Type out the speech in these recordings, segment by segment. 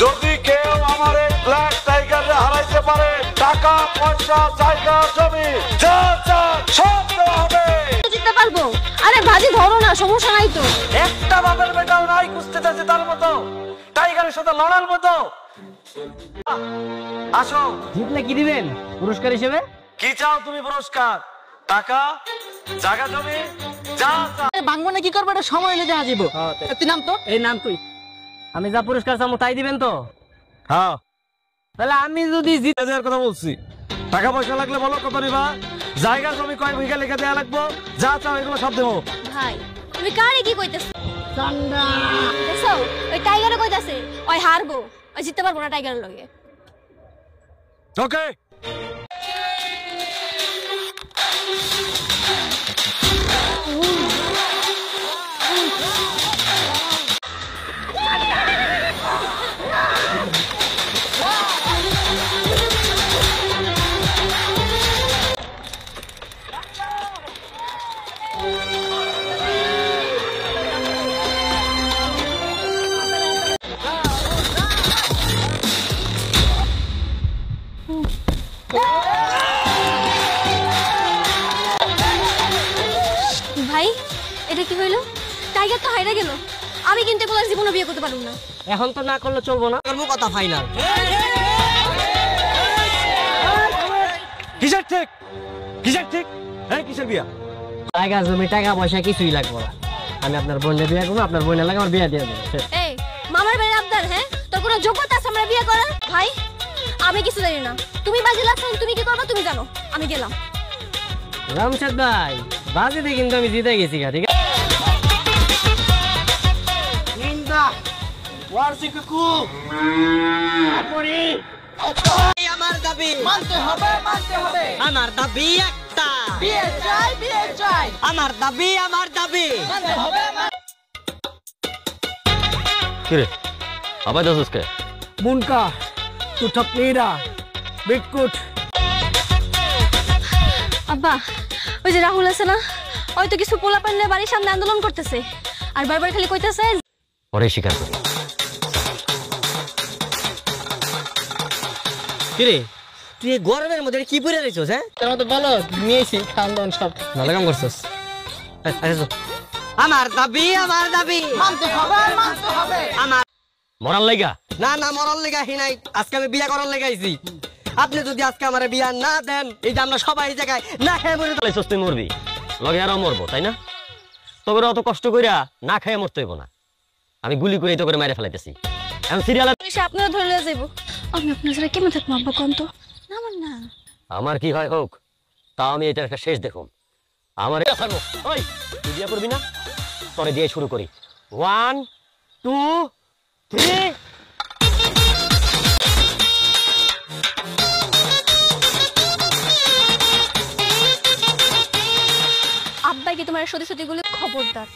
যদি কেউ আমার এই ব্ল্যাক টাইগারে হারাইতে পারে, টাকা পয়সা জায়গা জমি যা যা সব দেওয়া হবে। জিততে পারবো? আরে ভাজি ধরো না, সমস্যা নাই তো। একটা বাপের বেটাও নাই কুস্তি যাচ্ছে তার মতো, টাইগারের সাথে লড়ার মতো। আসো। জিতলে কি দিবেন পুরস্কার হিসেবে? কি চাও তুমি পুরস্কার? টাকা, জায়গা জমি যা যা। ভাঙবো না কি করবো, এটা সময় নিয়ে দেখা যাবো। তুই নাম তো, এই নাম তুই। আমি যা পুরস্কার চাবো তাই দিবেন তো? হ্যাঁ। তাহলে আমি যদি জিতে দেওয়ার কথা বলছি, টাকা পয়সা লাগলে বলো কত নিবা, জায়গা জমি কয় বিঘা লেখা দেওয়া লাগবো, যা চাও এগুলো সব দেবো। ভাই তুমি কারে কি কইতেছ? দেখছো ওই টাইগারে কইতাছে ওই হারবো, ওই জিততে পারবো না টাইগারের লগে। ওকে। ভাই এটা কি হইলো? টাইগার তো হাইরা গেল। আমি কিন্তু এগুলো জীবনে বিয়ে করতে পারবো না। এখন তো না করলে চলবো না, করবো কথা ফাইনাল। কিসের ঠিক? কিসের ঠিক? হ্যাঁ কিসের বিয়া? টাকা জমি টাকা পয়সা কিছুই লাগবে না। আমি আপনার বোনের বিয়ে করবো, আপনার বোনের লাগে আমার বিয়ে দিয়ে দেবো। এই মামার বাড়ির আবদার, হ্যাঁ তোর কোনো যোগ্যতা আছে আমরা বিয়ে করার? ভাই আমি কিছু জানি না, তুমি বাজি লাগছো, তুমি কি করবে তুমি জানো। আমি গেলাম। রামচাঁদ ভাই বাজিতে কিন্তু আমি জিতে গেছি, ঠিক আছে? আমার দাবি মানতে হবে, মানতে হবে। আমার দাবি একটা, বিয়ে চাই, বিয়ে চাই। আমার দাবি, আমার দাবি মানতে হবে। কিরে আবার দোষ কে? মুনকা তু ঠকনিরা বিটকুট। আব্বা ওই যে রাহুল আছে না, ওই তো কিছু পোলা পান্ডে বাড়ির সামনে আন্দোলন করতেছে আর বারবার খালি কইতেছে পরে স্বীকার করি। কিরে তুই এই গরমের মধ্যে কি পরে রইছস? হ্যাঁ তোর তো বলো নিয়েছি খাওয়ান সব ভালো কাম করছস। আমার দাবি, আমার দাবি মানতে হবে, মানতে হবে। আমার মরাল লাইগা? না না মরার লেগে আহি নাই, আজকে আমি বিয়া করার লেগে আইছি। আপনি যদি আজকে আমার বিয়া না দেন, এই যে আমরা সবাই এই জায়গায় না খেয়ে মরে তাহলে তুই মরবি, লগে আরো মরবো, তাই না? তবে অত কষ্ট কইরা না খেয়ে মরতে হইব না। আমি গুলি করে তো করে মেরে ফেলাইতেছি। এখন সিরিয়াল পুলিশে আপনারা ধরে লয়ে যাইবো। আমি আপনার সাথে কেমন থাকবো আব্বা কোন তো? না আমার না, আমার কি হয় হোক, তাও আমি এটার একটা শেষ দেখুম। আমার ওই তুই বিয়ে করবি না? তরে দিয়ে শুরু করি। 1 2 3। আব্বাই কি তোমার সত্যি সত্যি গুলো খবরদার।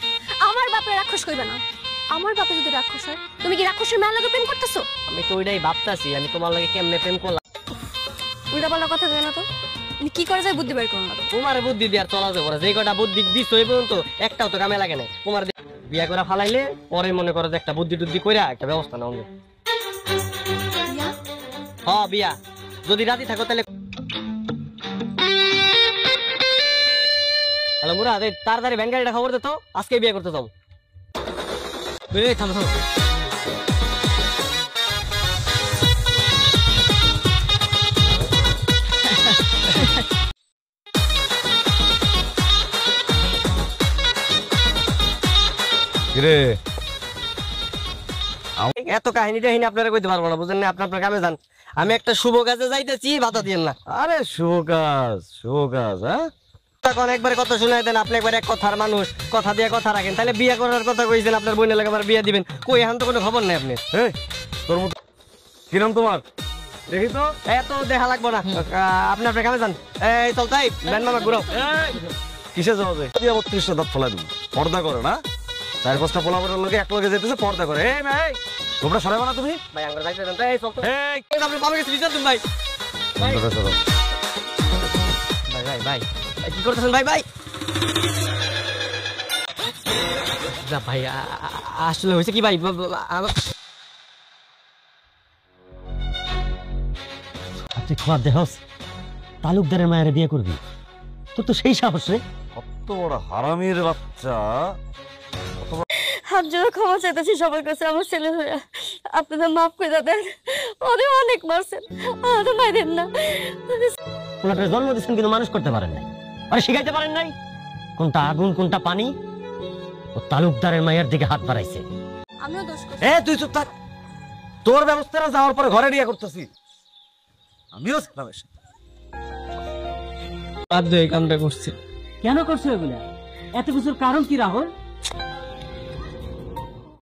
আমার বাপরে রাক্ষস কইবে না। আমার বাপে যদি রাক্ষস হয়, তুমি কি রাক্ষসের মেয়ের লগে প্রেম করতেছো? আমি তো ওইটাই ভাবতাছি, আমি তোমার লাগে কেমনে প্রেম করলাম। উল্টাপাল্টা কথা কই না তো, তুমি কি করে যায় বুদ্ধি বের করো না। তোমার বুদ্ধি দিয়ে আর চলা যাবে না, যে কটা বুদ্ধি দিছো এই পর্যন্ত একটাও তো কামে লাগে না। তোমার বিয়া করে ফালাইলে পরে মনে করো যে একটা বুদ্ধি টুদ্ধি কইরা একটা ব্যবস্থা নাও। হ্যাঁ বিয়া যদি রাজি থাকো তাহলে। হ্যালো মুরাদ, এই তাড়াতাড়ি ভ্যান গাড়িটা খবর দে তো, আজকে বিয়ে করতে যাবো। থাম থাম। এত কাহিনী টাহিনী আপনারা কইতে পারবো না, বুঝেন না? আপনার কামে যান, আমি একটা শুভ কাজে যাইতেছি, বাধা দিয়েন না। আরে শুভ কাজ, শুভ কাজ। হ্যাঁ তখন একবারে কথা শুনাই দেন, আপনি একবার এক কথার মানুষ, কথা দিয়ে কথা রাখেন। তাহলে বিয়ে করার কথা কইছেন, আপনার বোনের লাগে আবার বিয়ে দিবেন, কই এখন তো কোনো খবর নাই আপনি। তোর মতো কি নাম তোমার? দেখি তো। এত দেখা লাগবো না, আপনি আপনার কামে যান। এই চল তাই ব্যান মামা ঘুরাও। কিসে যাওয়া যায়? 32টা দাঁত ফলাই দেবো। পর্দা করে না, 4-5টা পোলাপনের লোকে এক লগে যেতেছে, পর্দা করে। এই ভাই তোমরা সরাইবা না তুমি? ভাই আমরা যাইতে দেন। এই চল তো। এই আপনি বাবা গেছে বিচার তুমি ভাই। ভাই ভাই ভাই কি করতেছেন ভাই? ভাই ভাই আসলে হয়েছে কি ভাই, তুই খোয়ার দেহস তালুকদারের মায়ের বিয়ে করবি? তোর তো সেই সাহস রে। কত বড় হারামির বাচ্চা। হাত জোড়া ক্ষমা চাইতেছি সবার কাছে আমার ছেলে হয়ে। আপনাদের মাফ করে দেন, ওদের অনেক মারছেন, আমাদের মাইরেন না। ওনাকে জন্ম দিচ্ছেন কিন্তু মানুষ করতে পারেন নাই, আরে শিখাইতে পারেন নাই কোনটা আগুন কোনটা পানি। ও তালুকদারের মায়ের দিকে হাত বাড়াইছে। আমিও দোষ করছি। এ তুই চুপ থাক, তোর ব্যবস্থাটা যাওয়ার পরে ঘরে নিয়ে করতেছি। আমিও ছিলাম এসে। বাধ্য এই কামটা করছে। কেন করছো এগুলা? এত কিছুর কারণ কি রাহুল?